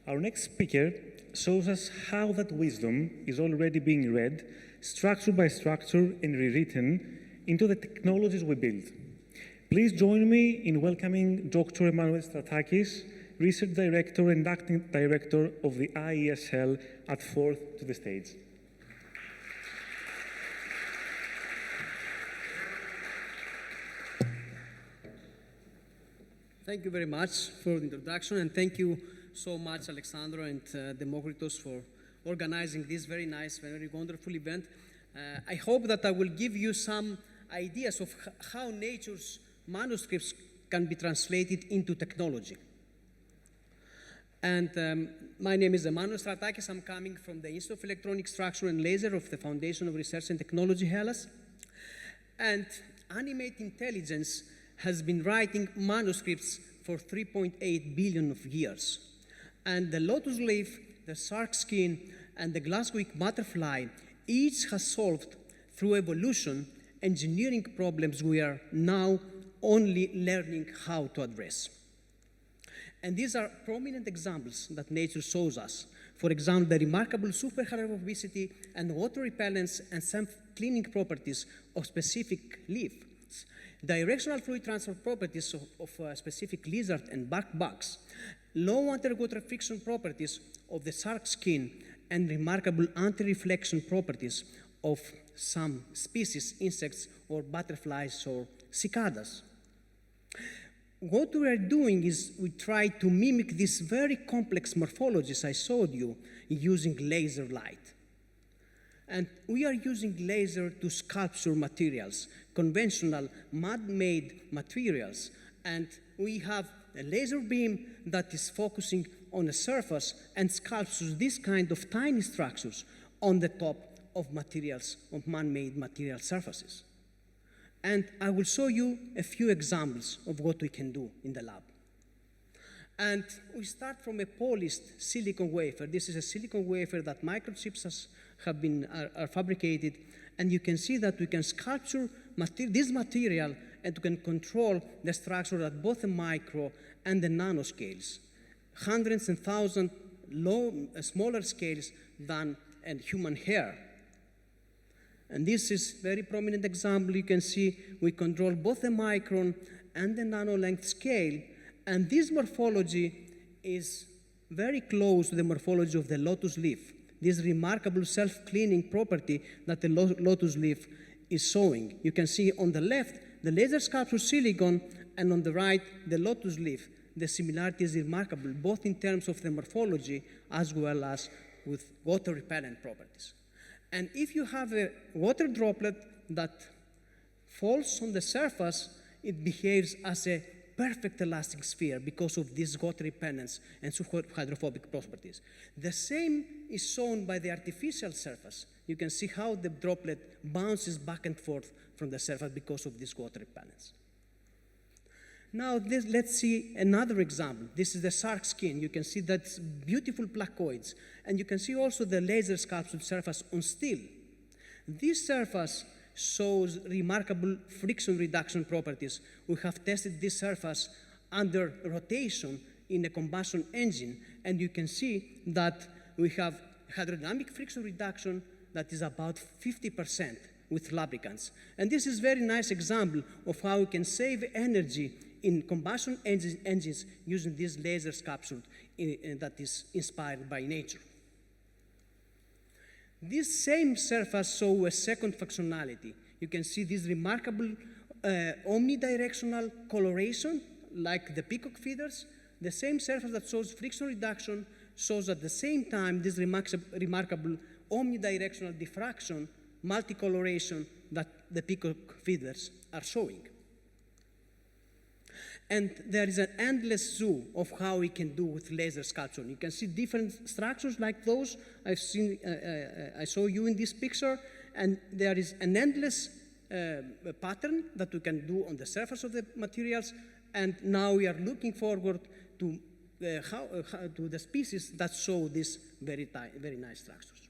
Our next speaker shows us how that wisdom is already being read, structure by structure, and rewritten into the technologies we build. Please join me in welcoming Dr. Emmanuel Stratakis, Research Director and Acting Director of the IESL at Forth, to the stage. Thank you very much for the introduction, and thank you so much, Alexandro and Demokritos, for organizing this very nice, very wonderful event. I hope that I will give you some ideas of how nature's manuscripts can be translated into technology. And my name is Emmanuel Stratakis. I'm coming from the Institute of Electronic Structure and Laser of the Foundation of Research and Technology, Hellas. And Animate Intelligence has been writing manuscripts for 3.8 billion of years. And the lotus leaf, the shark skin, and the glasswing butterfly each has solved, through evolution, engineering problems we are now only learning how to address. And these are prominent examples that nature shows us. For example, the remarkable superhydrophobicity and water repellence and self-cleaning properties of specific leaves, directional fluid transfer properties of specific lizard and bark bugs, low underwater friction properties of the shark skin, and remarkable anti-reflection properties of some species, insects, or butterflies, or cicadas. What we are doing is we try to mimic these very complex morphologies I showed you using laser light. And we are using laser to sculpture materials, conventional man-made materials. And we have a laser beam that is focusing on a surface and sculptures this kind of tiny structures on the top of materials, of man-made material surfaces. And I will show you a few examples of what we can do in the lab. And we start from a polished silicon wafer. This is a silicon wafer that microchips are fabricated, and you can see that we can sculpture this material, and we can control the structure at both the micro and the nano scales, hundreds and thousands smaller scales than a human hair. And this is a very prominent example. You can see we control both the micron and the nano length scale, and this morphology is very close to the morphology of the lotus leaf, this remarkable self-cleaning property that the lotus leaf is showing. You can see on the left the laser sculpture silicon, and on the right the lotus leaf. The similarity is remarkable, both in terms of the morphology as well as with water repellent properties. And if you have a water droplet that falls on the surface, it behaves as a perfect elastic sphere because of these water repellence and hydrophobic properties. The same is shown by the artificial surface. You can see how the droplet bounces back and forth from the surface because of this water repellence. Now, let's see another example. This is the shark skin. You can see that's beautiful placoids. And you can see also the laser sculptured surface on steel. This surface shows remarkable friction reduction properties. We have tested this surface under rotation in a combustion engine. And you can see that we have hydrodynamic friction reduction that is about 50% with lubricants. And this is a very nice example of how we can save energy in combustion engines using this laser sculpture that is inspired by nature. This same surface shows a second functionality. You can see this remarkable omnidirectional coloration, like the peacock feathers. The same surface that shows friction reduction shows at the same time this remarkable omnidirectional diffraction, multicoloration that the peacock feathers are showing. And there is an endless zoo of how we can do with laser sculpture. You can see different structures like those I show you in this picture, and there is an endless pattern that we can do on the surface of the materials, and now we are looking forward to the species that show these very nice structures.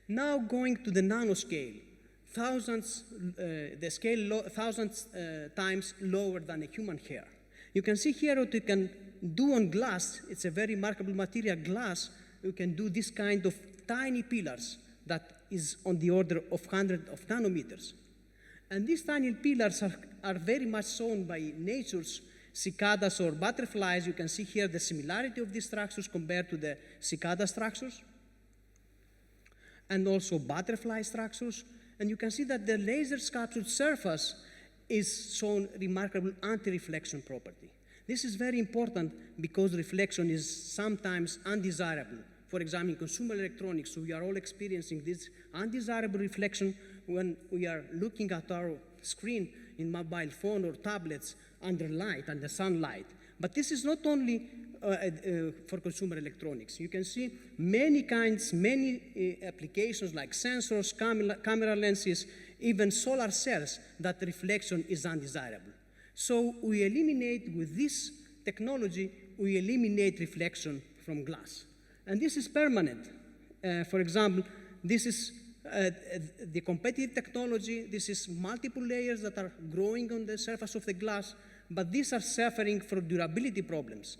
Now going to the nanoscale. Thousands times lower than a human hair. You can see here that we can do on glass, it's a very remarkable material, glass, you can do this kind of tiny pillars that is on the order of hundreds of nanometers. And these tiny pillars are very much shown by nature's cicadas or butterflies. You can see here the similarity of these structures compared to the cicada structures, and also butterfly structures. And you can see that the laser sculptured surface is shown remarkable anti-reflection property. This is very important because reflection is sometimes undesirable. For example, in consumer electronics, we are all experiencing this undesirable reflection when we are looking at our screen in mobile phone or tablets under light, under sunlight. But this is not only for consumer electronics. You can see many kinds, many applications like sensors, camera lenses, even solar cells, that reflection is undesirable. So we eliminate, with this technology, we eliminate reflection from glass. And this is permanent. For example, this is the competitive technology. This is multiple layers that are growing on the surface of the glass, but these are suffering from durability problems.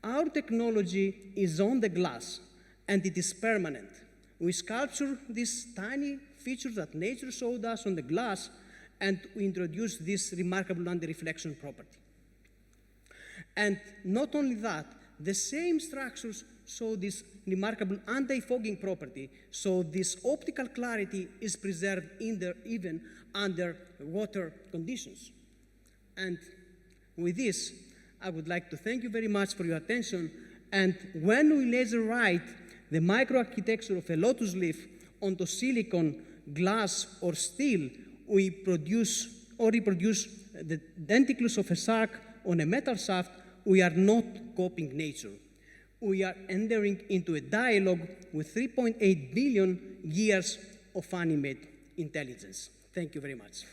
Our technology is on the glass, and it is permanent. We sculpture these tiny features that nature showed us on the glass, and we introduce this remarkable anti-reflection property. And not only that, the same structures show this remarkable anti-fogging property, so this optical clarity is preserved even under water conditions. And with this, I would like to thank you very much for your attention. And when we laser write the microarchitecture of a lotus leaf onto silicon, glass, or steel, we produce or reproduce the denticles of a shark on a metal shaft. We are not copying nature. We are entering into a dialogue with 3.8 billion years of animate intelligence. Thank you very much.